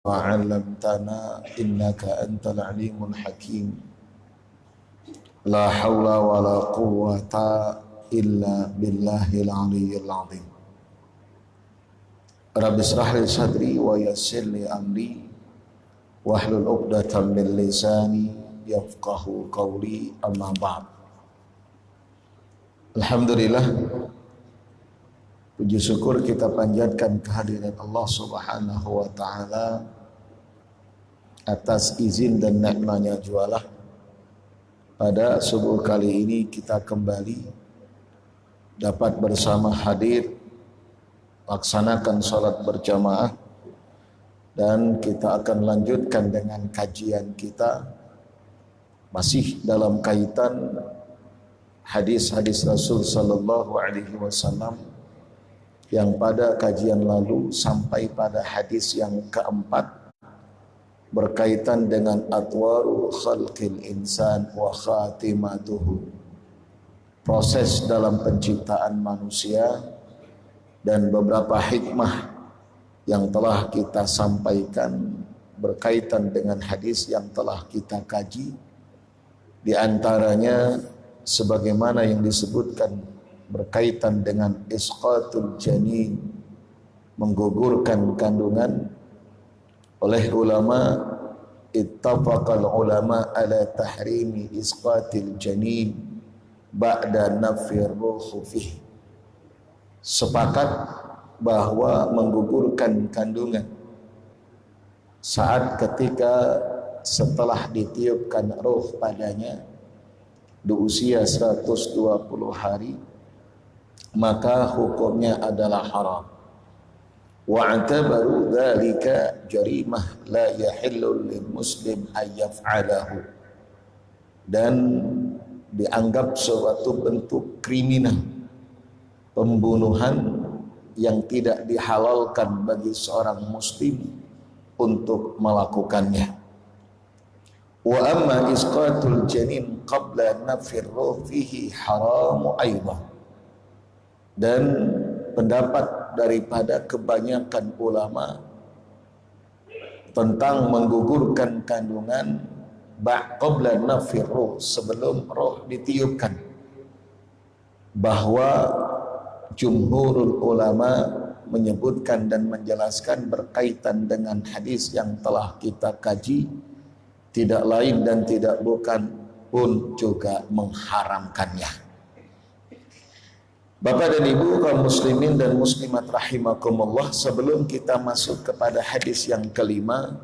وعلمتنا إنك أنت العليم الحكيم لا حول ولا قوة إلا بالله العلي العظيم رب اشرح لي صدري ويسر لي أمري واحلل عقدة من لساني يفقه قولي أما بعد. Alhamdulillah, puji syukur kita panjatkan kehadiran Allah Subhanahu wa Ta'ala atas izin dan nikmatnya jualah. Pada subuh kali ini kita kembali dapat bersama hadir laksanakan sholat berjamaah, dan kita akan lanjutkan dengan kajian kita masih dalam kaitan hadis-hadis Rasul Sallallahu Alaihi Wasallam yang pada kajian lalu sampai pada hadis yang keempat berkaitan dengan atwaru khalqil insan wa khatimatuhu, proses dalam penciptaan manusia dan beberapa hikmah yang telah kita sampaikan berkaitan dengan hadis yang telah kita kaji. Di antaranya sebagaimana yang disebutkan berkaitan dengan isqatul janin, menggugurkan kandungan. Oleh ulama, ittafaqal ulama ala tahrimi isqatil janin ba'da nafir ruhu fih. Sepakat bahwa menggugurkan kandungan saat ketika setelah ditiupkan ruh padanya di usia 120 hari, maka hukumnya adalah haram. Wa'tabaru dzalika jarimah la yahillu lil muslim ay yaf'alahu, dan dianggap suatu bentuk kriminal, pembunuhan yang tidak dihalalkan bagi seorang muslim untuk melakukannya. Wa amma isqatul janin qabla nafir ruh fihi haramu aidan, dan pendapat daripada kebanyakan ulama tentang menggugurkan kandungan qabla nafir ruh, sebelum roh ditiupkan, bahwa jumhurul ulama menyebutkan dan menjelaskan berkaitan dengan hadis yang telah kita kaji, tidak lain dan tidak bukan pun juga mengharamkannya. Bapak dan Ibu kaum muslimin dan muslimat rahimakumullah, sebelum kita masuk kepada hadis yang kelima,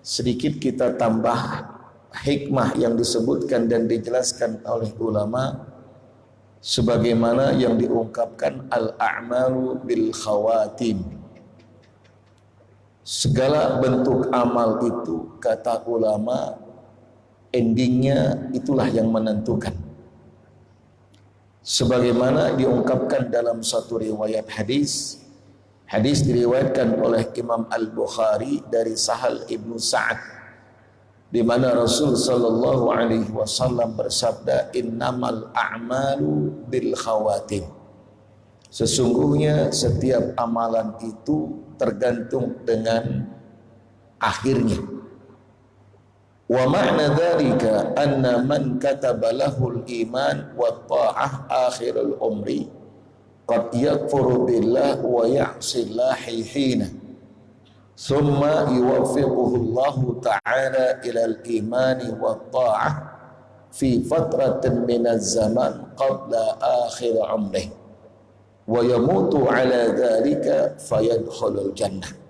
sedikit kita tambah hikmah yang disebutkan dan dijelaskan oleh ulama sebagaimana yang diungkapkan al-a'malu bil khawatim. Segala bentuk amal itu, kata ulama, endingnya itulah yang menentukan. Sebagaimana diungkapkan dalam satu riwayat hadis, hadis diriwayatkan oleh Imam Al-Bukhari dari Sahal ibnu Sa'ad, di mana Rasul sallallahu alaihi wasallam bersabda, innamal a'malu bil khawatim. Sesungguhnya setiap amalan itu tergantung dengan akhirnya. Wa ma'na dzalika anna man kataba lahul iman wa ta'ah akhirul umri qad yakfuru billah wa ya'si Allahi hina thumma yuwaffiquhu Allah ta'ala ila al-imani wa ta'ah fi fatratin minaz zaman qabla akhir umrih wa yamutu ala dzalika fayadkhulul jannah.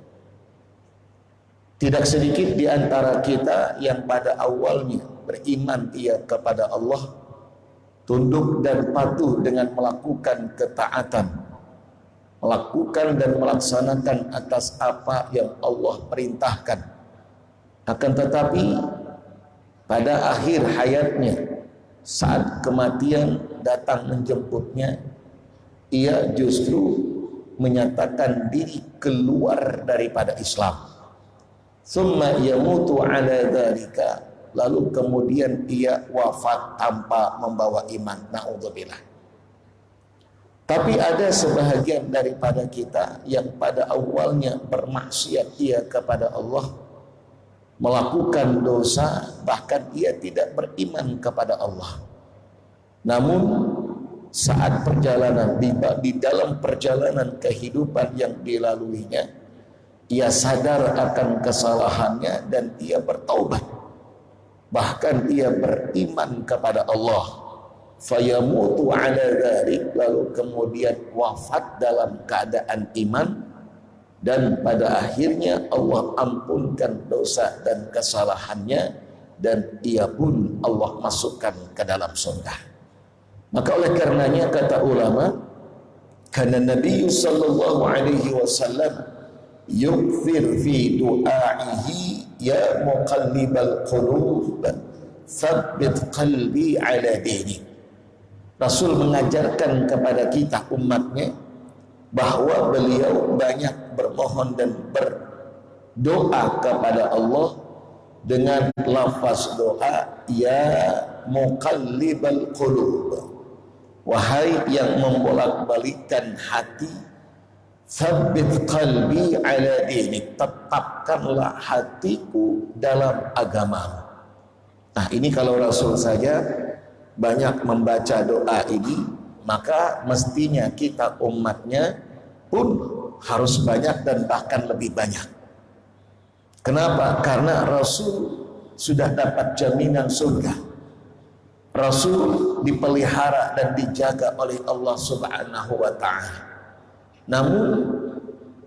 Tidak sedikit di antara kita yang pada awalnya beriman ia kepada Allah, tunduk dan patuh dengan melakukan ketaatan, melakukan dan melaksanakan atas apa yang Allah perintahkan. Akan tetapi pada akhir hayatnya, saat kematian datang menjemputnya, ia justru menyatakan diri keluar daripada Islam. Summa yamutu ala dzalika, lalu kemudian ia wafat tanpa membawa iman. Na'udzubillah. Tapi ada sebahagian daripada kita yang pada awalnya bermaksiat ia kepada Allah, melakukan dosa, bahkan ia tidak beriman kepada Allah. Namun saat perjalanan, di dalam perjalanan kehidupan yang dilaluinya, ia sadar akan kesalahannya dan ia bertaubat. Bahkan ia beriman kepada Allah. Fayamutu ala dzalik, lalu kemudian wafat dalam keadaan iman, dan pada akhirnya Allah ampunkan dosa dan kesalahannya, dan ia pun Allah masukkan ke dalam surga. Maka oleh karenanya kata ulama, karena Nabi sallallahu alaihi wasallam yukthir fi du'aihi ya muqallibal qulub tsabbit qalbi ala dinik. Rasul mengajarkan kepada kita umatnya bahwa beliau banyak bermohon dan berdoa kepada Allah dengan lafaz doa ya muqallibal qulub, wahai yang membolak-balikkan hati, tsabbit qalbi ala dinik, tetapkanlah hatiku dalam agamamu. Nah, ini kalau Rasul saja banyak membaca doa ini, maka mestinya kita umatnya pun harus banyak dan bahkan lebih banyak. Kenapa? Karena Rasul sudah dapat jaminan surga. Rasul dipelihara dan dijaga oleh Allah Subhanahu wa ta'ala. Namun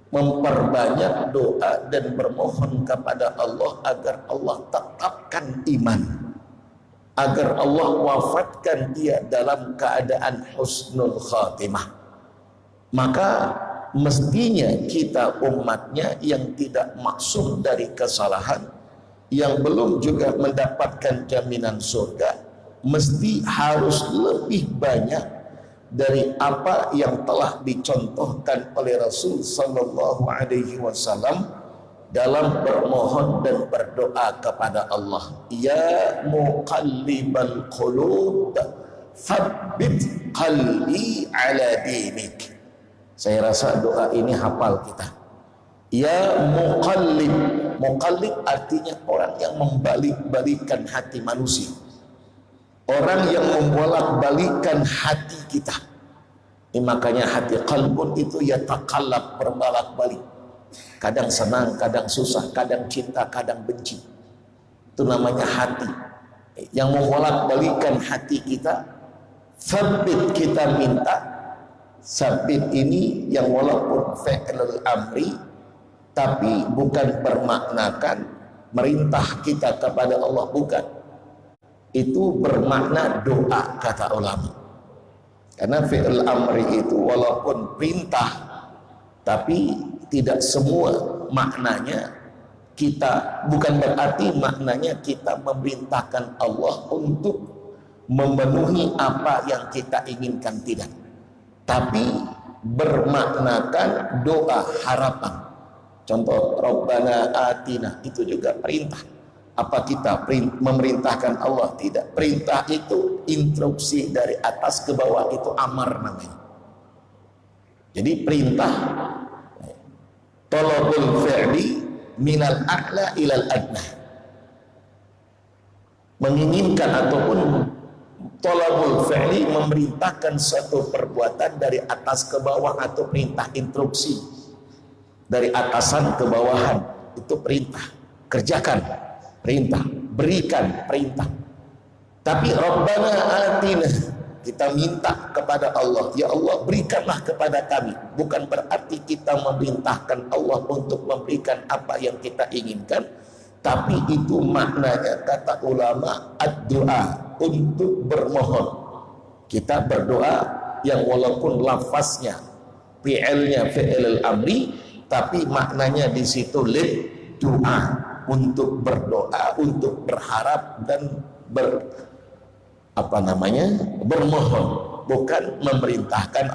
memperbanyak doa dan bermohon kepada Allah agar Allah tetapkan iman, agar Allah wafatkan dia dalam keadaan husnul khatimah. Maka mestinya kita umatnya yang tidak maksum dari kesalahan, yang belum juga mendapatkan jaminan surga, mesti harus lebih banyak dari apa yang telah dicontohkan oleh Rasul sallallahu alaihi wasallam dalam bermohon dan berdoa kepada Allah. Ya muqallibal qulub, tsabbit qalbi ala dinik. Saya rasa doa ini hafal kita. Ya muqallib, muqallib artinya orang yang membalik-balikan hati manusia, orang yang membolak-balikan hati kita. Ini makanya hati qalbun itu ya taqallab, berbolak-balik. Kadang senang, kadang susah, kadang cinta, kadang benci. Itu namanya hati. Yang membolak-balikan hati kita, sabit kita minta. Sabit ini yang walaupun fi'lul amri, tapi bukan bermaknakan merintah kita kepada Allah, bukan. Itu bermakna doa, kata ulama. Karena fi'lul amri itu walaupun perintah, tapi tidak semua maknanya kita, bukan berarti maknanya kita memerintahkan Allah untuk memenuhi apa yang kita inginkan, tidak. Tapi bermaknakan doa harapan. Contoh Rabbana atina, itu juga perintah. Apa kita memerintahkan Allah? Tidak. Perintah itu instruksi dari atas ke bawah, itu amar namanya. Jadi perintah talabul fi'li minal a'la ilal adna, menginginkan ataupun talabul fi'li memerintahkan suatu perbuatan dari atas ke bawah, atau perintah instruksi dari atasan ke bawahan, itu perintah. Kerjakan, perintah. Berikan, perintah. Tapi Rabbana atina, kita minta kepada Allah, ya Allah berikanlah kepada kami. Bukan berarti kita memerintahkan Allah untuk memberikan apa yang kita inginkan, tapi itu maknanya, kata ulama, ad-doa, untuk bermohon. Kita berdoa yang walaupun lafaznya, fi'ilnya fi'il amri, tapi maknanya di situ lid doa, untuk berdoa, untuk berharap dan bermohon, bukan memerintahkan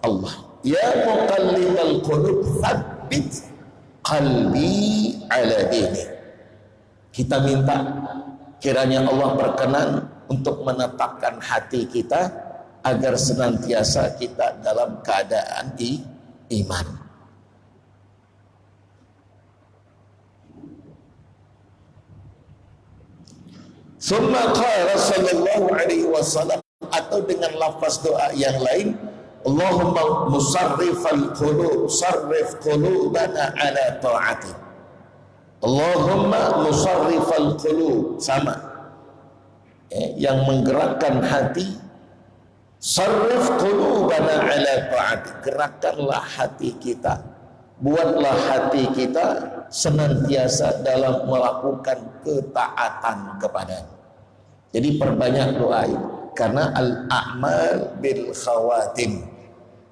Allah. Ya muqallibal qulub, tsabbit qalbi ala dinik. Kita minta kiranya Allah berkenan untuk menetapkan hati kita agar senantiasa kita dalam keadaan iman. Summa qala sallallahu alaihi wasallam, atau dengan lafaz doa yang lain, Allahumma musarrifal qulub sarrif qulubana ala ta'atik. Allahumma musarrifal qulub, sama yang menggerakkan hati, sarrif qulubana ala ta'atik, gerakkanlah hati kita, buatlah hati kita senantiasa dalam melakukan ketaatan kepada-Mu. Jadi perbanyak doa ini, karena al-a'mal bil khawatim,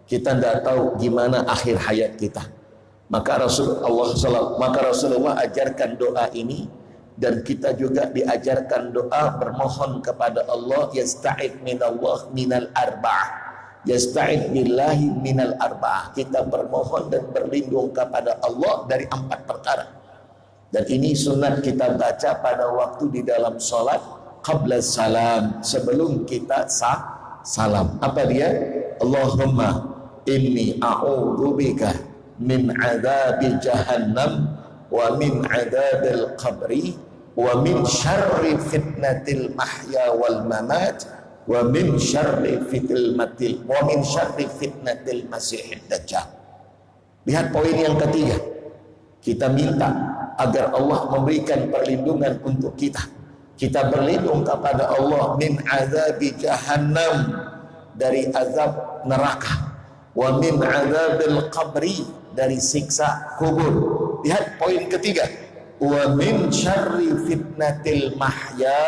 kita tidak tahu gimana akhir hayat kita. Maka Rasulullah ajarkan doa ini, dan kita juga diajarkan doa bermohon kepada Allah, yasta'id minallah minal arba'ah, yasta'id billahi minal arba'ah, kita bermohon dan berlindung kepada Allah dari 4 perkara. Dan ini sunat kita baca pada waktu di dalam sholat qabla salam, sebelum kita salam. Apa dia? Allahumma inni a'udzubika min adzabi jahannam wa min adzabil qabri wa min syarri fitnatil mahya wal mamat wa min syarri fitnatil masihid dajjal. Lihat poin yang ketiga, kita minta agar Allah memberikan perlindungan untuk kita. Kita berlindung kepada Allah min azabi jahannam, dari azab neraka, wa min azabil qabri, dari siksa kubur. Lihat poin ketiga, wa min syarri fitnatil mahya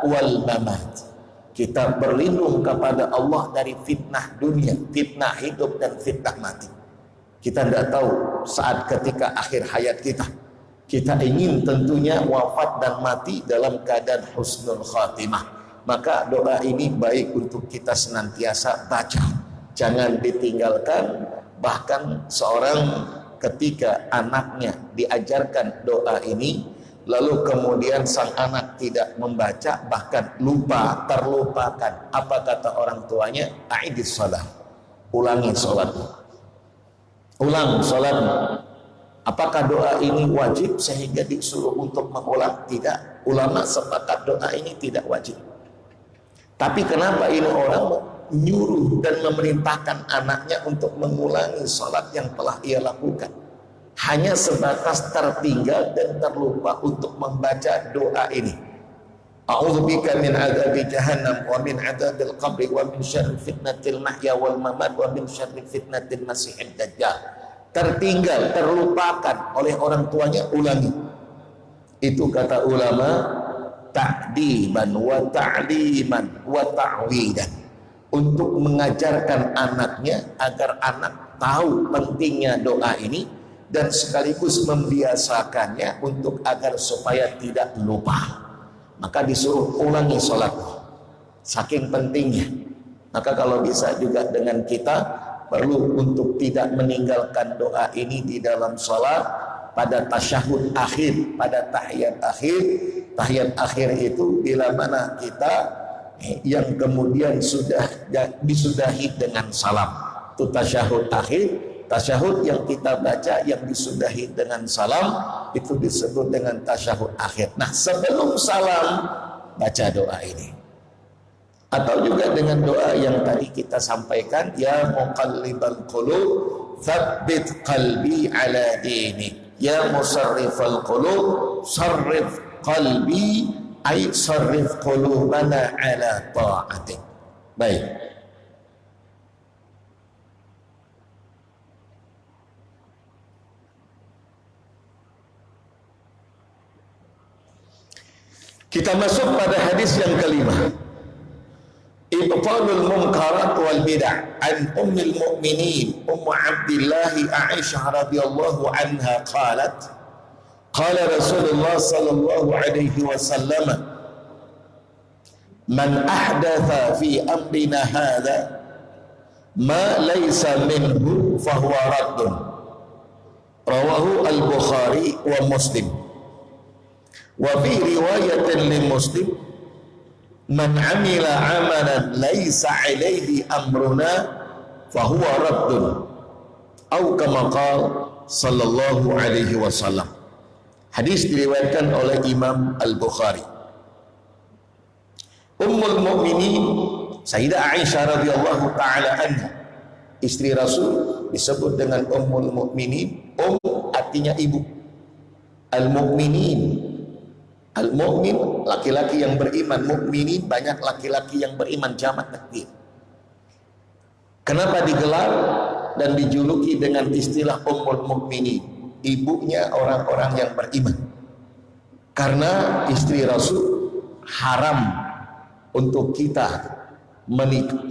wal mamat. Kita berlindung kepada Allah dari fitnah dunia, fitnah hidup dan fitnah mati. Kita tidak tahu saat ketika akhir hayat kita. Kita ingin tentunya wafat dan mati dalam keadaan husnul khatimah. Maka doa ini baik untuk kita senantiasa baca, jangan ditinggalkan. Bahkan seorang ketika anaknya diajarkan doa ini, lalu kemudian sang anak tidak membaca, bahkan lupa, terlupakan, apa kata orang tuanya? A'idis shalah, ulangi sholatmu, ulang sholatmu. Apakah doa ini wajib sehingga disuruh untuk mengulang? Tidak. Ulama sepakat doa ini tidak wajib. Tapi kenapa ini orang menyuruh dan memerintahkan anaknya untuk mengulangi sholat yang telah ia lakukan? Hanya sebatas tertinggal dan terlupa untuk membaca doa ini. A'udzubika min adzabi jahannam wa min adzabil qabri wa min syarri fitnatil mahya wal mamat wa min syarri fitnatil masihid dajjal. Tertinggal, terlupakan oleh orang tuanya, ulangi. Itu kata ulama, ta'diban wa ta'liman wa ta'widan, untuk mengajarkan anaknya agar anak tahu pentingnya doa ini, dan sekaligus membiasakannya untuk agar supaya tidak lupa. Maka disuruh ulangi sholatmu, saking pentingnya. Maka kalau bisa juga dengan kita perlu untuk tidak meninggalkan doa ini di dalam sholat, pada tasyahud akhir, pada tahiyat akhir. Tahiyat akhir itu bila mana kita yang kemudian sudah disudahi dengan salam, itu tasyahud akhir. Tasyahud yang kita baca yang disudahi dengan salam itu disebut dengan tasyahud akhir. Nah, sebelum salam baca doa ini. Atau juga dengan doa yang tadi kita sampaikan, ya muqallibal qulub tsabbit qalbi ala dinik, ya musarrifal qulub sarrif qalbi, ay sarrif qulubana ala ta'atik. Baik, kita masuk pada hadis yang kelima, ibtalul munkarat wal bid'ah, an ummil mu'minin ummu Abdillah Aisyah radhiyallahu anha qalat qala Rasulullah sallallahu alaihi wasallam man ahdatha fi amrina hadha ma laysa minhu fahuwa raddun, rawahu al-Bukhari wa Muslim. Wa fi riwayatin li Muslim Man amila amalan laisa alaihi amruna fahuwa raddun. Au kama qala sallallahu alaihi wasallam. Hadis diriwayatkan oleh Imam Al-Bukhari. Ummul Mukminin Sayyidah Aisyah radhiyallahu taala anha, istri Rasul, disebut dengan Ummul Mukminin. Artinya ibu. Al-Mukminin, al-mukmin laki-laki yang beriman, mukminin banyak laki-laki yang beriman, jamak takdir. Kenapa digelar dan dijuluki dengan istilah Ummul Mukminin, ibunya orang-orang yang beriman? Karena istri Rasul haram untuk kita menikah.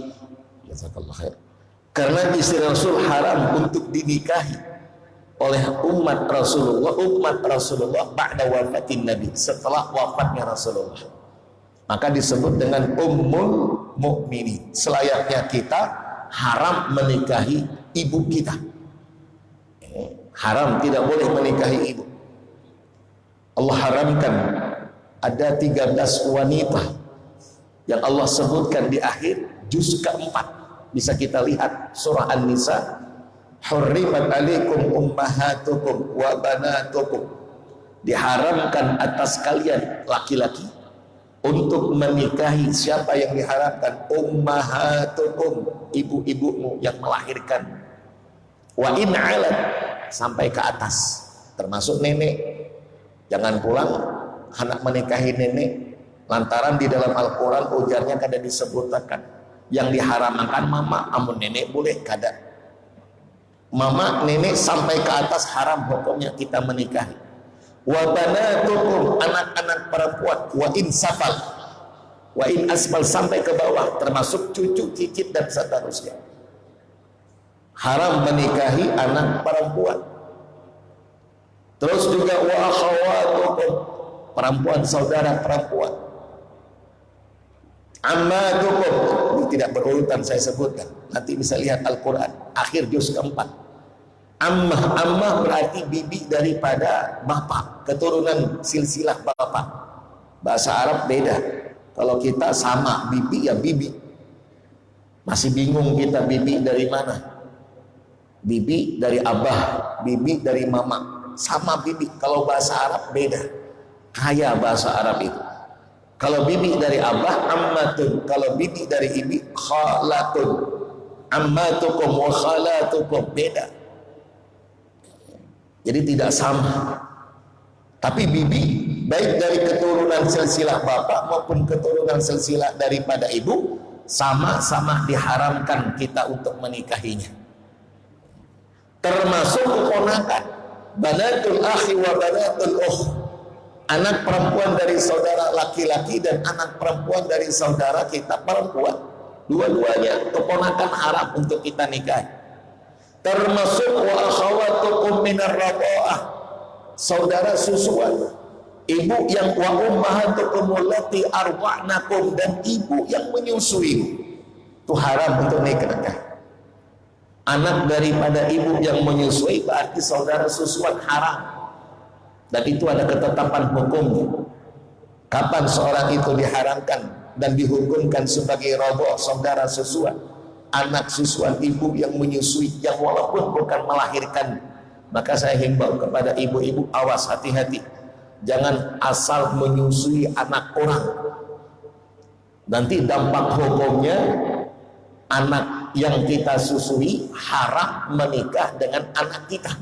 Jazakallahu khair. Karena istri Rasul haram untuk dinikahi oleh umat Rasulullah ba'da wafatin Nabi, setelah wafatnya Rasulullah. Maka disebut dengan Ummul Mukminin. Selayaknya kita haram menikahi ibu kita. Haram, tidak boleh menikahi ibu. Allah haramkan ada 13 wanita yang Allah sebutkan di akhir juz keempat. Bisa kita lihat surah An-Nisa. Hurrimat alaikum ummahatukum wa banatukum. Diharamkan atas kalian laki-laki untuk menikahi. Siapa yang diharamkan? Ummahatukum, ibu-ibumu yang melahirkan. Wa in alat, sampai ke atas, termasuk nenek. Jangan pulang anak menikahi nenek, lantaran di dalam Al-Quran ujarnya kada disebutkan yang diharamkan mama, amun nenek boleh kada. Mama, nenek sampai ke atas haram hukumnya kita menikahi. Wa banatukum, anak-anak perempuan. Wa in safal, wa in asfal, sampai ke bawah, termasuk cucu, cicit dan seterusnya. Haram menikahi anak perempuan. Terus juga wa akhawatukum, perempuan saudara perempuan. Ammatukum, ini tidak berurutan saya sebutkan, nanti bisa lihat Al-Quran akhir juz keempat. Ammah berarti bibi daripada bapak, keturunan silsilah bapak. Bahasa Arab beda. Kalau kita sama bibi ya bibi. Masih bingung kita bibi dari mana? Bibi dari abah, bibi dari mama. Sama bibi. Kalau bahasa Arab beda. Kaya bahasa Arab itu. Kalau bibi dari abah, ammatun. Kalau bibi dari ibi, khalatun. Ammatukum wa khalatukum, beda. Jadi tidak sama. Tapi bibi baik dari keturunan silsilah bapak maupun keturunan silsilah daripada ibu, sama-sama diharamkan kita untuk menikahinya. Termasuk keponakan, banatul akhi wa banatul ukh, anak perempuan dari saudara laki-laki dan anak perempuan dari saudara kita perempuan. Dua-duanya keponakan haram untuk kita nikahi. Termasuk wa akhawatukum minar radha'ah, saudara susuan, ibu yang wa ummahatukum allati arda'nakum, dan ibu yang menyusui. Itu haram untuk nikah. Anak daripada ibu yang menyusui berarti saudara susuan haram. Dan itu ada ketetapan hukumnya. Kapan seorang itu diharamkan dan dihukumkan sebagai radha', saudara susuan? Anak susuan ibu yang menyusui, yang walaupun bukan melahirkan. Maka saya himbau kepada ibu-ibu, awas, hati-hati, jangan asal menyusui anak orang. Nanti dampak hukumnya, anak yang kita susui haram menikah dengan anak kita,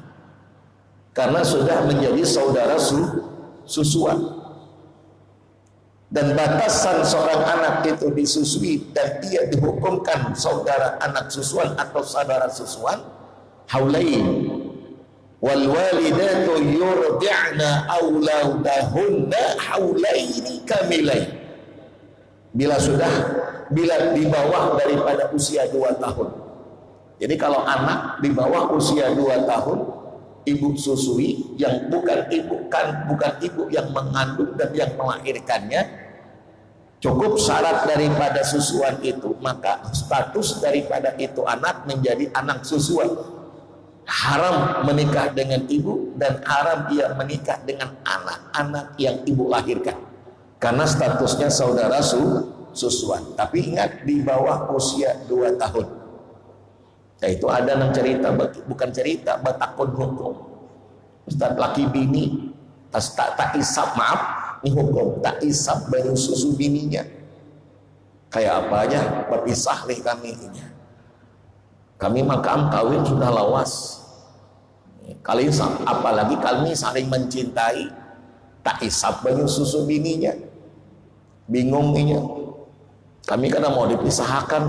karena sudah menjadi saudara susuan. Dan batasan seorang anak itu disusui dan dia dihukumkan saudara anak susuan atau saudara susuan, haulain. Wal walidatu yurdi'na auladahunna haulaini kamilain. Bila di bawah daripada usia 2 tahun. Jadi kalau anak di bawah usia 2 tahun, ibu susui yang bukan ibu yang mengandung dan yang melahirkannya, cukup syarat daripada susuan itu, maka status daripada itu anak menjadi anak susuan. Haram menikah dengan ibu dan haram ia menikah dengan anak-anak yang ibu lahirkan, karena statusnya saudara susuan. Tapi ingat, di bawah usia 2 tahun. Nah, itu ada yang cerita, bukan cerita, batakun hukum. Ustaz, laki bini tak isap, maaf, ini hukum, tak isap banyu susu bininya. Kayak apa aja, berpisah nih kami ini. Kami makam kawin sudah lawas. Apalagi kami saling mencintai, tak isap banyu susu bininya. Bingung ini. Kami karena mau dipisahkan,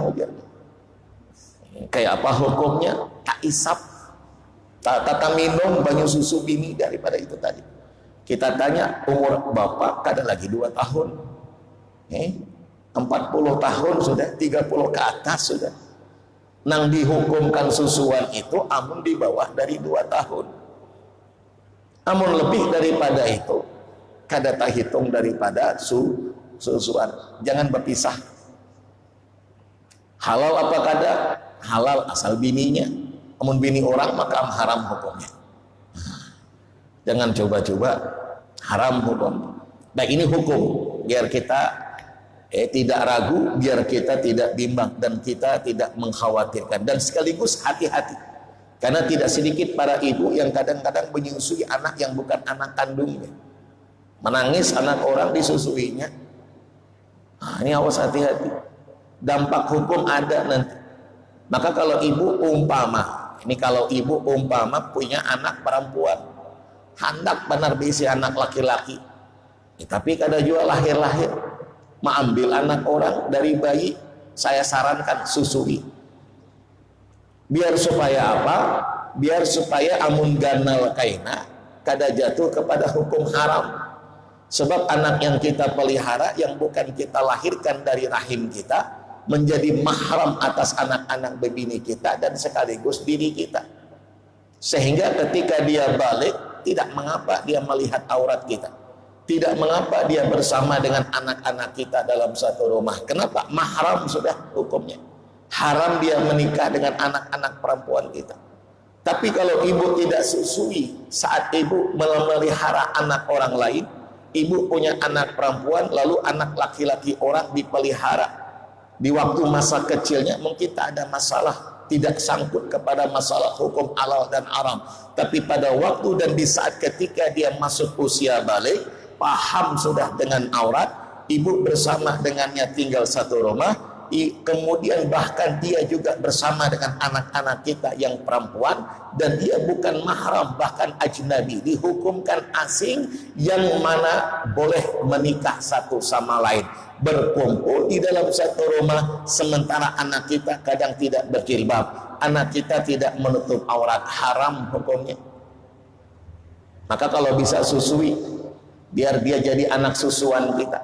kayak apa hukumnya? Tak isap, tak minum banyu susu bini daripada itu tadi. Kita tanya, umur bapak kadang lagi 2 tahun, 40 tahun sudah, 30 ke atas sudah. Nang dihukumkan susuan itu amun di bawah dari 2 tahun. Amun lebih daripada itu, kada tak hitung daripada susuan. Jangan berpisah. Halal apa kada? Halal asal bininya. Amun bini orang maka haram hukumnya. Jangan coba-coba, haram hukum. Baik, ini hukum biar kita tidak ragu, biar kita tidak bimbang dan kita tidak mengkhawatirkan, dan sekaligus hati-hati karena tidak sedikit para ibu yang kadang-kadang menyusui anak yang bukan anak kandungnya, menangis anak orang disusuinya. Ini awas, hati-hati, dampak hukum ada nanti. Maka kalau ibu umpama punya anak perempuan, hendak benar bisi anak laki-laki, tapi kada juga lahir-lahir, mengambil anak orang dari bayi, saya sarankan susui. Biar supaya apa? Biar supaya amun ganal kaina kada jatuh kepada hukum haram. Sebab anak yang kita pelihara, yang bukan kita lahirkan dari rahim kita, menjadi mahram atas anak-anak bebini kita dan sekaligus diri kita. Sehingga ketika dia balik, tidak mengapa dia melihat aurat kita, tidak mengapa dia bersama dengan anak-anak kita dalam satu rumah. Kenapa? Mahram sudah hukumnya. Haram dia menikah dengan anak-anak perempuan kita. Tapi kalau ibu tidak susui saat ibu memelihara anak orang lain, ibu punya anak perempuan lalu anak laki-laki orang dipelihara di waktu masa kecilnya, mungkin tak ada masalah, tidak sangkut kepada masalah hukum halal dan haram. Tapi pada waktu dan di saat ketika dia masuk usia balik, paham sudah dengan aurat, ibu bersama dengannya tinggal satu rumah, kemudian bahkan dia juga bersama dengan anak-anak kita yang perempuan, dan dia bukan mahram, bahkan ajnabi, dihukumkan asing, yang mana boleh menikah satu sama lain, berkumpul di dalam satu rumah, sementara anak kita kadang tidak berjilbab, anak kita tidak menutup aurat, haram hukumnya. Maka kalau bisa susui, biar dia jadi anak susuan kita,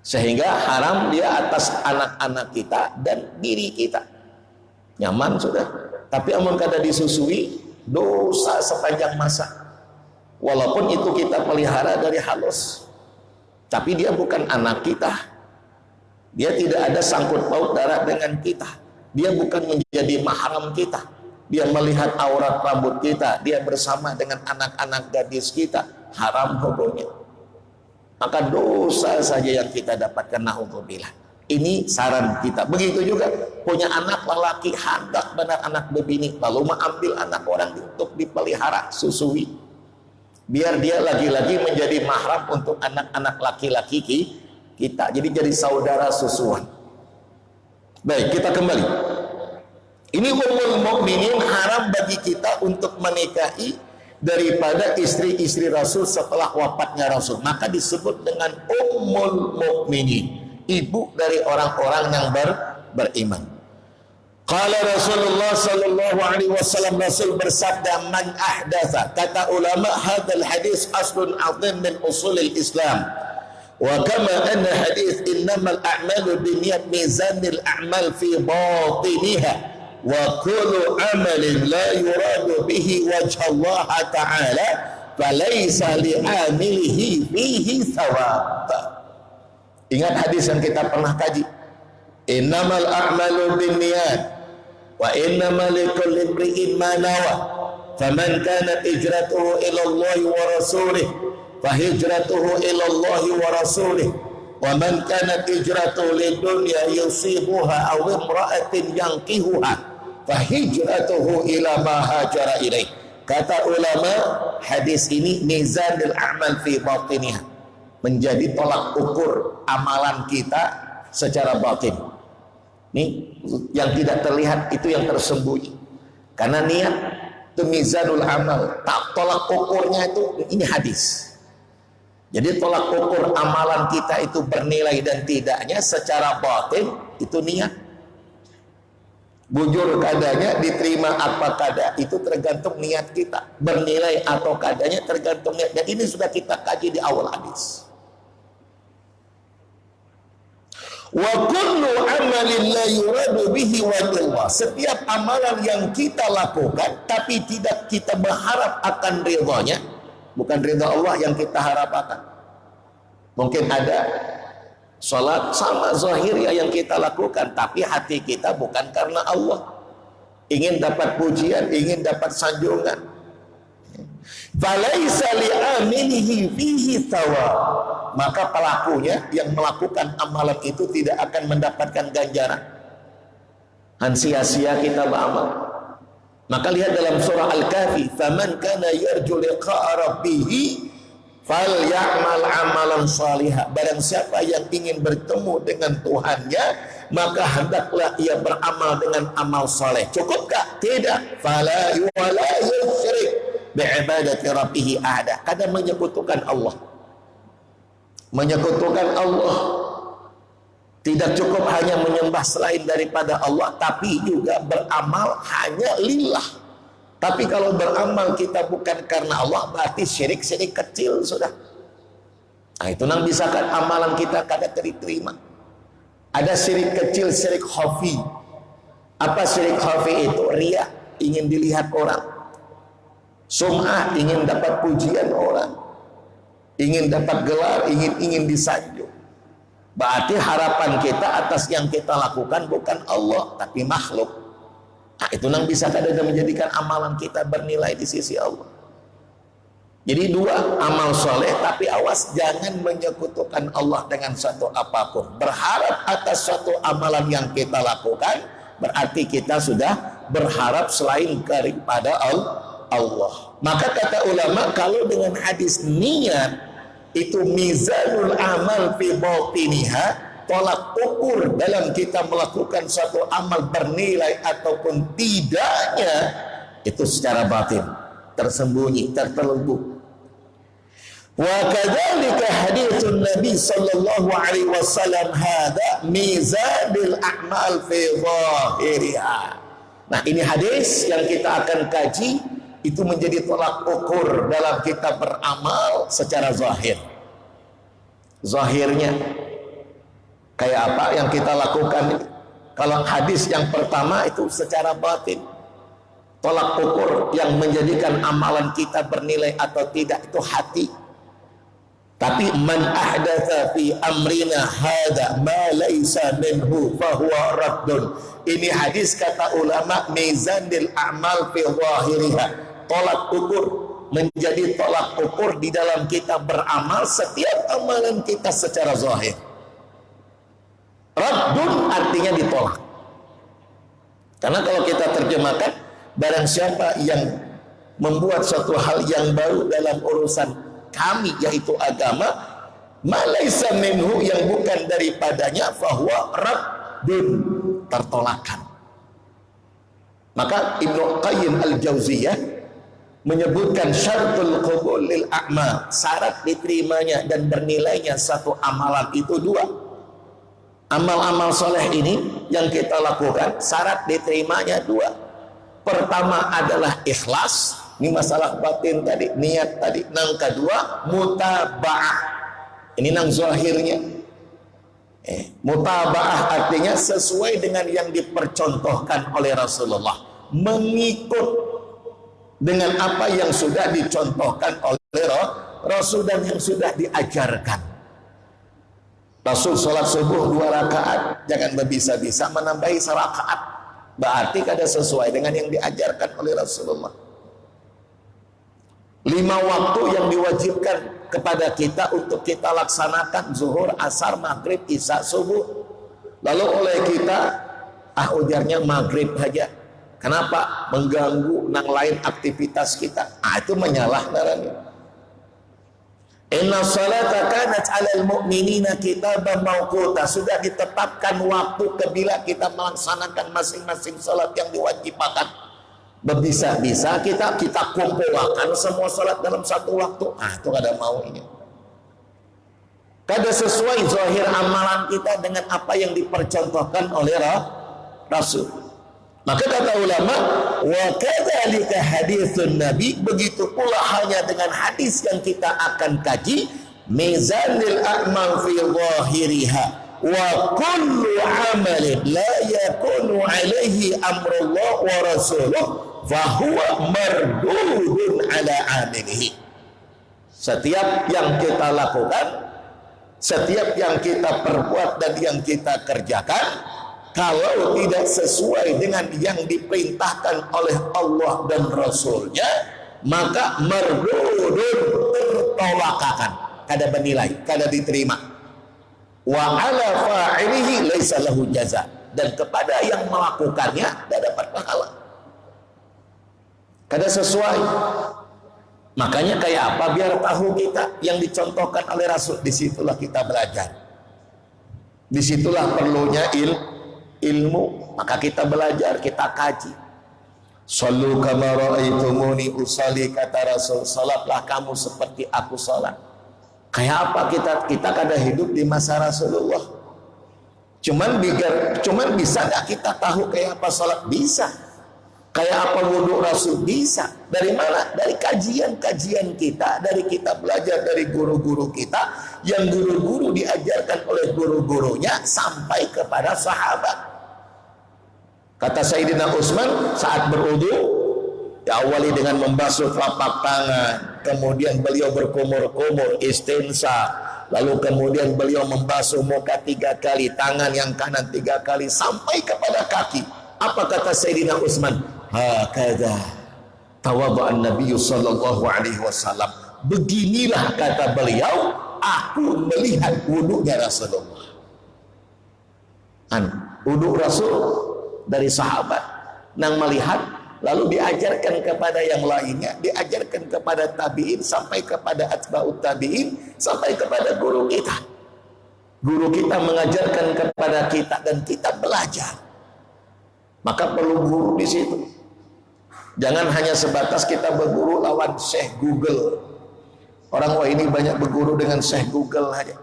sehingga haram dia atas anak-anak kita dan diri kita. Nyaman sudah. Tapi amun kada disusui, dosa sepanjang masa. Walaupun itu kita pelihara dari halus, tapi dia bukan anak kita, dia tidak ada sangkut paut darah dengan kita, dia bukan menjadi mahram kita, dia melihat aurat rambut kita, dia bersama dengan anak-anak gadis kita, haram hukumnya. Maka dosa saja yang kita dapatkan, na'udzubillah. Ini saran kita. Begitu juga punya anak lelaki, hendak benar anak bebini, lalu mengambil anak orang untuk dipelihara, susui, biar dia lagi-lagi menjadi mahram untuk anak-anak laki-laki kita, jadi saudara susuan. Baik, kita kembali. Ini ummul mukminin, haram bagi kita untuk menikahi daripada istri-istri Rasul setelah wafatnya Rasul, maka disebut dengan ummul mukminin, ibu dari orang-orang yang beriman. Qala Rasulullah sallallahu alaihi wasallam, Rasul bersabda, man ahdatha, kata ulama, hadzal hadis aslun azim min usulil Islam, wa kama anna hadis innamal a'malu binniyat mizanil a'mal fi batiniha wa kullu amalin la yuradu bihi wajha Allah ta'ala falaysa li'amilihi fihi thawab. Ingat hadis yang kita pernah kaji, innamal a'malu binniyat wa innamal likulli imri'in ma nawa faman kanat hijratuhu ila Allah wa rasulih fa hijratuhu ila Allah wa rasulih Wa man kanat hijratuhu lidunya yusibuha aw imra'atin yankihuha fa hijratuhu ila ma hajara ilaih. Kata ulama, hadis ini mizanul a'mal fi batiniha, menjadi tolak ukur amalan kita secara batin. Nih, yang tidak terlihat itu yang tersembunyi. Karena niat itu mizanul amal, tak tolak ukurnya itu ini hadis. Jadi tolak ukur amalan kita itu bernilai dan tidaknya secara batin itu niat. Bujur kadanya diterima apa kada itu tergantung niat kita, bernilai atau kadanya tergantung niat. Dan ini sudah kita kaji di awal hadis. Wa kullu amalin la yuradu bihi wajhullah. Setiap amalan yang kita lakukan tapi tidak kita berharap akan ridhonya, bukan ridha Allah yang kita harapkan. Mungkin ada salat sama zahirnya yang kita lakukan, tapi hati kita bukan karena Allah. Ingin dapat pujian, ingin dapat sanjungan. Falaisa li'amilihi fihi thawab. Maka pelakunya yang melakukan amalan itu tidak akan mendapatkan ganjaran. Sia-sia kita beramal. Maka lihat dalam surah Al-Kahfi, "Faman kana yarju liqa'a rabbih falyamal amalan salihah." Barang siapa yang ingin bertemu dengan Tuhannya, maka hendaklah ia beramal dengan amal saleh. Cukupkah? Tidak. Fala yusyrik bi'ibadati rabbih ahada. Kadang menyekutukan Allah. Menyekutukan Allah. Tidak cukup hanya menyembah selain daripada Allah, tapi juga beramal hanya lillah. Tapi kalau beramal kita bukan karena Allah, berarti syirik-syirik kecil sudah. Nah, itu nang bisa kan amalan kita kada diterima. Ada syirik kecil, syirik khafi. Apa syirik khafi itu? Riya, ingin dilihat orang. Sum'ah, ingin dapat pujian orang. Ingin dapat gelar, ingin disanjung. Berarti harapan kita atas yang kita lakukan bukan Allah, tapi makhluk. Nah, itu yang bisa kadang menjadikan amalan kita bernilai di sisi Allah. Jadi dua, amal soleh, tapi awas jangan menyekutukan Allah dengan satu apapun. Berharap atas suatu amalan yang kita lakukan, berarti kita sudah berharap selain daripada Allah. Maka kata ulama, kalau dengan hadis niat itu mizanul amal fi batiniha, tolak ukur dalam kita melakukan suatu amal bernilai ataupun tidaknya, itu secara batin, tersembunyi, tertelubuk. Wa kadzalika haditsun Nabi sallallahu alaihi wasallam hada mizanul a'mal fi zahiriha. Nah, ini hadis yang kita akan kaji, itu menjadi tolak ukur dalam kita beramal secara zahir. Zahirnya kayak apa yang kita lakukan? Kalau hadis yang pertama itu secara batin. Tolak ukur yang menjadikan amalan kita bernilai atau tidak itu hati. Tapi man ahdatsa fi amrina hada ma laisa minhu fa huwa raddun. Ini hadis kata ulama mizanil a'mal fi zahiriha. Tolak ukur, menjadi tolak ukur di dalam kita beramal setiap amalan kita secara zahir. Raddun artinya ditolak. Karena kalau kita terjemahkan, barang siapa yang membuat suatu hal yang baru dalam urusan kami, yaitu agama, malaysa minhu, yang bukan daripadanya, fahuwa raddun, tertolakan. Maka Ibnu Qayyim al-Jauziyah menyebutkan syaratul qabul lil a'mal, syarat diterimanya dan bernilainya satu amalan itu dua. Amal-amal soleh ini yang kita lakukan, syarat diterimanya dua. Pertama adalah ikhlas, ini masalah batin tadi, niat tadi. Nang kedua mutaba'ah, ini nang zahirnya. Mutaba'ah artinya sesuai dengan yang dipercontohkan oleh Rasulullah, mengikut dengan apa yang sudah dicontohkan oleh Rasul dan yang sudah diajarkan. Rasul sholat subuh 2 rakaat, jangan berbisa-bisa menambahi 1 rakaat. Berarti kada sesuai dengan yang diajarkan oleh Rasulullah. 5 waktu yang diwajibkan kepada kita untuk kita laksanakan: zuhur, asar, maghrib, isya, subuh. Lalu oleh kita ujarnya maghrib saja. Kenapa? Mengganggu nang lain aktivitas kita. Itu menyalah naranya. Inna salata kanat 'alal mu'minina kitaban mauquta. Sudah ditetapkan waktu kebila kita melaksanakan masing-masing salat yang diwajibkan. Bisa-bisa kita kumpulkan semua salat dalam satu waktu. Itu kada mau ini. Kada sesuai zahir amalan kita dengan apa yang dipercontohkan oleh Rasul. Maka kata ulama, wa kadzalika haditsun nabi, begitu pula halnya dengan hadis yang kita akan kaji, mizanil a'mal fi zahiriha wa kullu amalin la yakunu alaihi amrullah wa rasuluh fa huwa mardudun ala amilihi. Setiap yang kita lakukan, setiap yang kita perbuat dan yang kita kerjakan, kalau tidak sesuai dengan yang diperintahkan oleh Allah dan Rasulnya, maka mardudun, tertolakakan, kada bernilai, kada diterima. Wa ala fa'ilihi laisa lahu jaza, dan kepada yang melakukannya tidak dapat pahala. Kada sesuai. Makanya kayak apa biar tahu kita yang dicontohkan oleh Rasul. Disitulah kita belajar. Disitulah perlunya ilmu, maka kita belajar, kita kaji. Shallu kama ra'aitumuni usalli, kata Rasul, salatlah kamu seperti aku salat. Kayak apa kita kada hidup di masa Rasulullah. Cuman bisa nggak kita tahu kayak apa salat? Bisa. Kayak apa wudu Rasul? Bisa. Dari mana? Dari kajian-kajian kita, dari kita belajar dari guru-guru kita, yang guru-guru diajarkan oleh guru-gurunya sampai kepada sahabat. Kata Sayyidina Utsman saat berwudu, diawali dengan membasuh telapak tangan, kemudian beliau berkumur-kumur, istinsa, lalu kemudian beliau membasuh muka 3 kali, tangan yang kanan 3 kali, sampai kepada kaki. Apa kata Sayyidina Utsman? Hakadha tawadhu'an Nabi sallallahu alaihi wasallam. Beginilah, kata beliau, aku melihat wudunya Rasulullah. Wudu Rasul dari sahabat nang melihat, lalu diajarkan kepada yang lainnya, diajarkan kepada tabi'in, sampai kepada atba'ut tabi'in, sampai kepada guru kita. Guru kita mengajarkan kepada kita dan kita belajar. Maka perlu guru di situ. Jangan hanya sebatas kita berguru lawan Syekh Google. Orang ini banyak berguru dengan Syekh Google aja.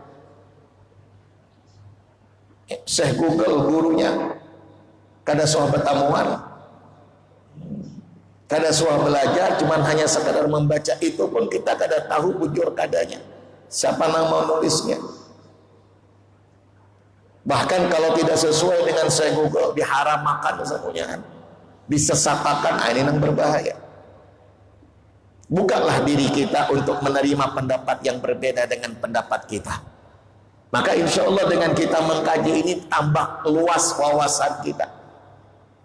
Syekh Google gurunya kada soal bertamuan, kada soal belajar, cuman hanya sekadar membaca, itu pun kita kada tahu bujur kadanya, siapa nama nulisnya. Bahkan kalau tidak sesuai dengan Syekh Google, diharamakan semuanya, disesatakan. Ini yang berbahaya. Bukalah diri kita untuk menerima pendapat yang berbeda dengan pendapat kita. Maka insya Allah dengan kita mengkaji ini, tambah luas wawasan kita,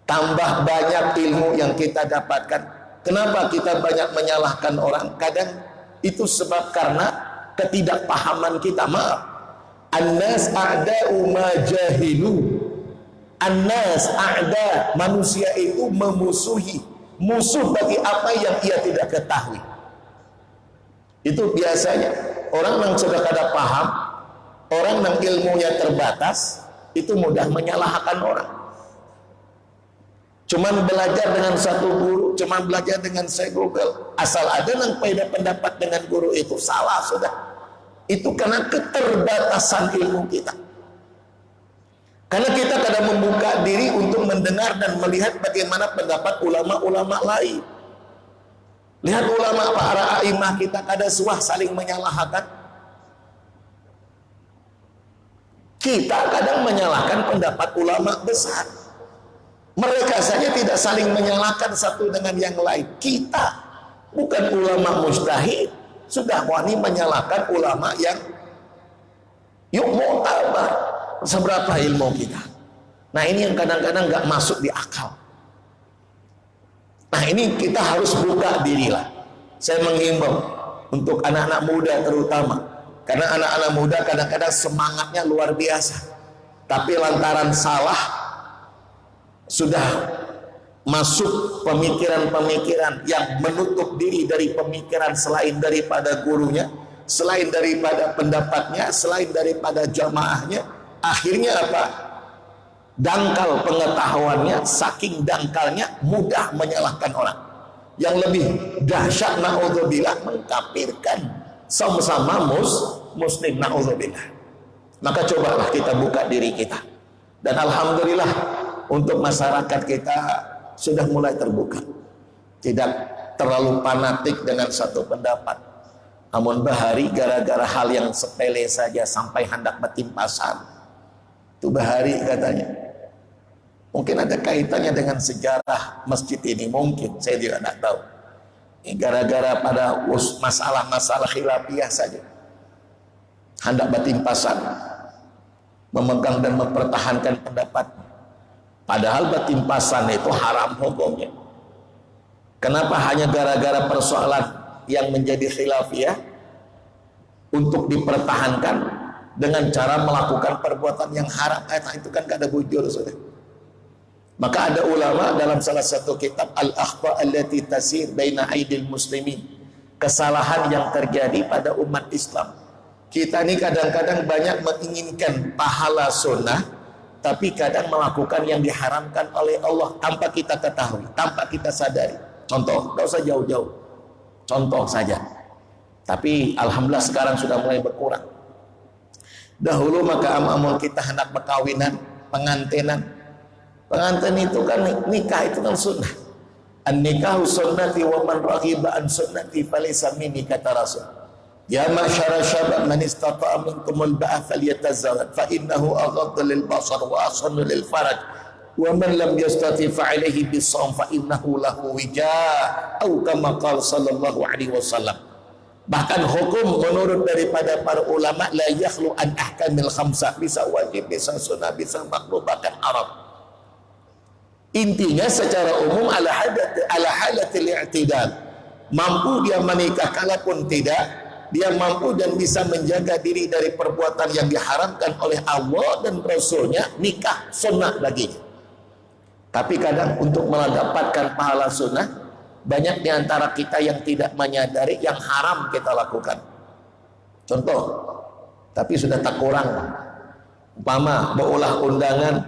tambah banyak ilmu yang kita dapatkan. Kenapa kita banyak menyalahkan orang? Kadang itu sebab karena ketidakpahaman kita. Maaf, An-nas a'da'u ma jahilu. An-nas a'da, manusia itu memusuhi, musuh bagi apa yang ia tidak ketahui. Itu biasanya orang yang sudah kada paham, orang yang ilmunya terbatas, itu mudah menyalahkan orang. Cuman belajar dengan satu guru, cuman belajar dengan Syekh Google, asal ada yang beda pendapat dengan guru itu, salah sudah. Itu karena keterbatasan ilmu kita. Karena kita kadang membuka diri untuk mendengar dan melihat bagaimana pendapat ulama-ulama lain. Lihat ulama para a'imah kita kada suah saling menyalahkan. Kita kadang menyalahkan pendapat ulama besar. Mereka saja tidak saling menyalahkan satu dengan yang lain. Kita bukan ulama mujtahid, sudah wani menyalahkan ulama yang yuk mu'tabar. Seberapa ilmu kita. Nah ini yang kadang-kadang gak masuk di akal. Nah ini kita harus buka dirilah. Saya menghimbau untuk anak-anak muda terutama, karena anak-anak muda kadang-kadang semangatnya luar biasa, tapi lantaran salah sudah masuk pemikiran-pemikiran yang menutup diri dari pemikiran selain daripada gurunya, selain daripada pendapatnya, selain daripada jamaahnya. Akhirnya apa? Dangkal pengetahuannya, saking dangkalnya mudah menyalahkan orang. Yang lebih dahsyat, na'udzubillah, mengkafirkan sama-sama muslim, na'udzubillah. Maka cobalah kita buka diri kita, dan alhamdulillah untuk masyarakat kita sudah mulai terbuka, tidak terlalu fanatik dengan satu pendapat. Namun bahari gara-gara hal yang sepele saja sampai hendak bertimpasan. Itu bahari katanya. Mungkin ada kaitannya dengan sejarah masjid ini, mungkin, saya juga tidak tahu. Ini gara-gara pada masalah-masalah khilafiyah saja hendak bertimpasan, memegang dan mempertahankan pendapat. Padahal bertimpasan itu haram hukumnya. Kenapa hanya gara-gara persoalan yang menjadi khilafiyah untuk dipertahankan dengan cara melakukan perbuatan yang haram? Itu kan gak ada bujur, sudah. Maka ada ulama dalam salah satu kitab, Al-Akhta allati tasir baina aidil muslimin, kesalahan yang terjadi pada umat Islam. Kita ini kadang-kadang banyak menginginkan pahala sunnah, tapi kadang melakukan yang diharamkan oleh Allah tanpa kita ketahui, tanpa kita sadari. Contoh, gak usah jauh-jauh, contoh saja. Tapi alhamdulillah sekarang sudah mulai berkurang. Dahulu maka amal kita hendak perkawinan, pengantinan. Pengantin itu kan, nikah itu kan sunnah. An-nikahu sunnati wa man raghiba an sunnati falaysa minni, kata Rasul. Ya ma'syara syabab man istata'a minkumul ba'a falyatazawwaj fa innahu aghaddu lil basar wa ahsanu lil faraj wa man lam yastati fa alayhi bis-shawm fa innahu lahu wijaa, atau kama qala sallallahu alaihi wasallam. Bahkan hukum menurut daripada para ulama la yakhlu an ahkamil khamsah, bisa wajib, bisa sunnah, bisa makruh, bahkan haram. Intinya secara umum ala halatil i'tidal, mampu dia menikah, kalaupun tidak, dia mampu dan bisa menjaga diri dari perbuatan yang diharamkan oleh Allah dan Rasulnya, nikah sunnah baginya. Tapi kadang untuk mendapatkan pahala sunnah, banyak diantara kita yang tidak menyadari yang haram kita lakukan. Contoh, tapi sudah tak kurang, umpama berulah undangan,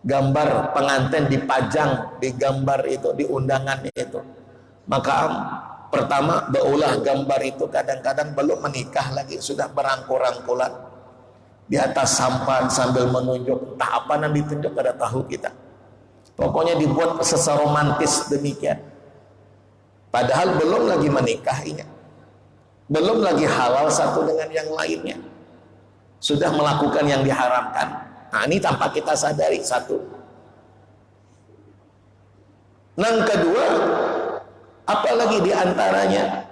gambar pengantin dipajang di gambar itu, di undangan itu, maka pertama berulah gambar itu kadang-kadang belum menikah lagi, sudah berangkul-rangkulan di atas sampan sambil menunjuk, entah apa yang ditunjuk pada tahu kita. Pokoknya dibuat seseromantis demikian. Padahal belum lagi menikahinya, belum lagi halal satu dengan yang lainnya, sudah melakukan yang diharamkan. Nah, ini tanpa kita sadari, satu. Yang kedua, apalagi diantaranya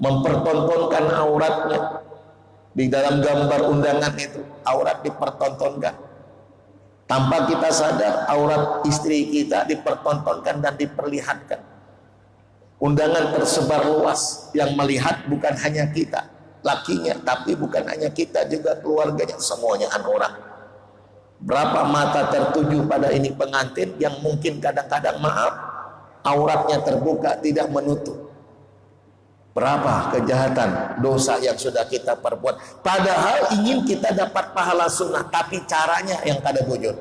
mempertontonkan auratnya di dalam gambar undangan itu, aurat dipertontonkan. Tanpa kita sadar, aurat istri kita dipertontonkan dan diperlihatkan. Undangan tersebar luas, yang melihat bukan hanya kita, lakinya, tapi bukan hanya kita, juga keluarganya, semuanya orang. Berapa mata tertuju pada ini pengantin yang mungkin kadang-kadang, maaf, auratnya terbuka, tidak menutup. Berapa kejahatan, dosa yang sudah kita perbuat, padahal ingin kita dapat pahala sunnah, tapi caranya yang kada bujur.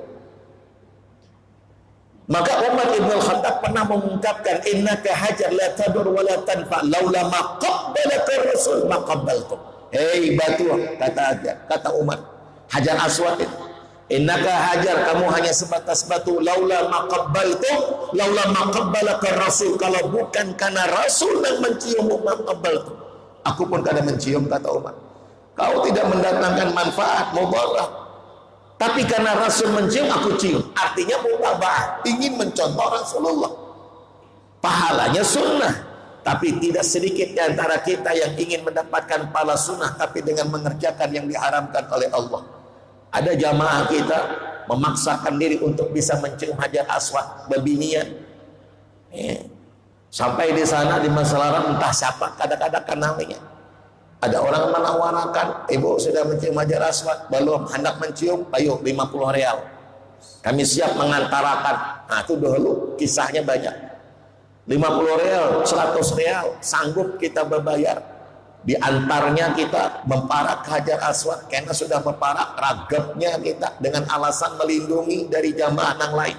Maka Umar Ibn Khattab pernah mengungkapkan, innaka hajar la tadur wa la tanfa laula ma qabbalaka rasul ma qabbaltum. Hei batu, kata Umar, Hajar Aswad itu, innaka hajar, kamu hanya sebatas batu, laula maqabbaltu, laula maqabbalaka rasul, kalau bukan karena Rasul yang menciummu, maqabbaltu, aku pun kada mencium, kata Umar. Kau tidak mendatangkan manfaat, mudarat, tapi karena Rasul mencium, aku cium. Artinya mutaba'ah, ingin mencontoh Rasulullah, pahalanya sunnah. Tapi tidak sedikit di antara kita yang ingin mendapatkan pahala sunnah tapi dengan mengerjakan yang diharamkan oleh Allah. Ada jamaah kita memaksakan diri untuk bisa mencium Hajar Aswad, bebinian. Sampai di sana di Masalaran entah siapa kadang-kadang kan namanya. Ada orang menawarkan, ibu sudah mencium Hajar Aswad, belum, hendak mencium, ayo 50 real. Kami siap mengantarakan. Nah itu dulu kisahnya banyak. 50 real, 100 real, sanggup kita berbayar. Di antarnya kita memparak Hajar Aswad, karena sudah memparak ragapnya kita dengan alasan melindungi dari jamaah yang lain.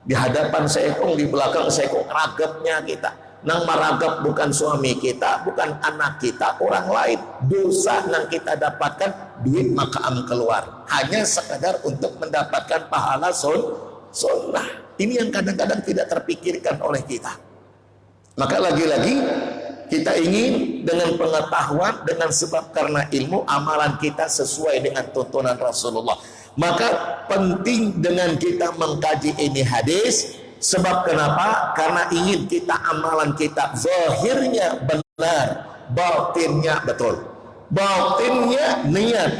Di hadapan seekong, di belakang seekong, ragapnya kita. Nang maragap bukan suami kita, bukan anak kita, orang lain. Dosa yang kita dapatkan, duit makaam keluar. Hanya sekadar untuk mendapatkan pahala sunnah. Ini yang kadang-kadang tidak terpikirkan oleh kita. Maka lagi-lagi kita ingin dengan pengetahuan, dengan sebab karena ilmu, amalan kita sesuai dengan tuntunan Rasulullah. Maka penting dengan kita mengkaji ini hadis. Sebab kenapa? Karena ingin kita amalan kita zahirnya benar, batinnya betul. Batinnya niat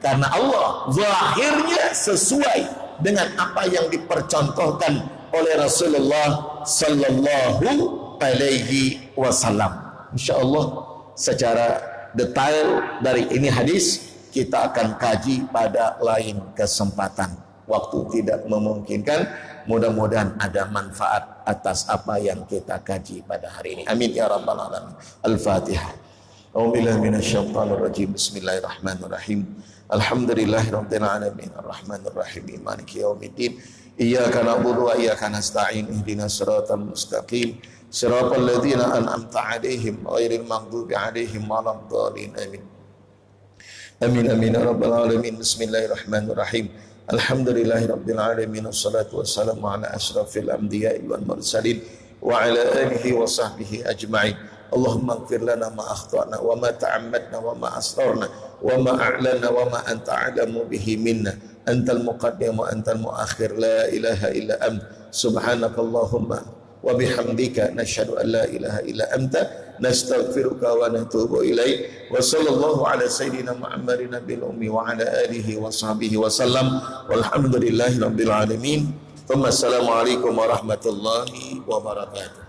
karena Allah, zahirnya sesuai dengan apa yang dipercontohkan oleh Rasulullah sallallahu alaihi wasallam. Insyaallah secara detail dari ini hadis kita akan kaji pada lain kesempatan. Waktu tidak memungkinkan. Mudah-mudahan ada manfaat atas apa yang kita kaji pada hari ini. Amin ya rabbal alamin. Al-Fatihah. A'udzubillahi minasyaitonir rajim. Bismillahirrahmanirrahim. Alhamdulillahirabbil alamin. Arrahmanir rahim. Maliki yaumiddin. Iyyaka na'budu wa iyyaka nasta'in. Ihdinas siratal mustaqim. Siratal ladzina an'amta 'alaihim ghairil maghdubi 'alaihim waladdallin. Amin. Amin amin ya rabbal alamin. Bismillahirrahmanirrahim. Alhamdulillahirabbil alamin. Wassalatu wassalamu ala asyrafil anbiya'i wal mursalin wa ala alihi wa sahbihi ajma'in. Allahumma ighfir lana ma akhtana wa ma ta'ammadna wa ma asrarna wa ma a'lana wa ma anta a'lamu bihi minna. Antal muqaddim wa antal muakhir. La ilaha illa anta. Subhanakallahumma wa bihamdika nashhadu an la ilaha illa anta nastaghfiruka wa natubu ilaik. Wa sallallahu ala sayyidina Muhammadin nabiyil ummi wa ala alihi wa sahbihi wa sallam. Walhamdulillahi rabbil alamin. Assalamualaikum warahmatullahi wabarakatuh.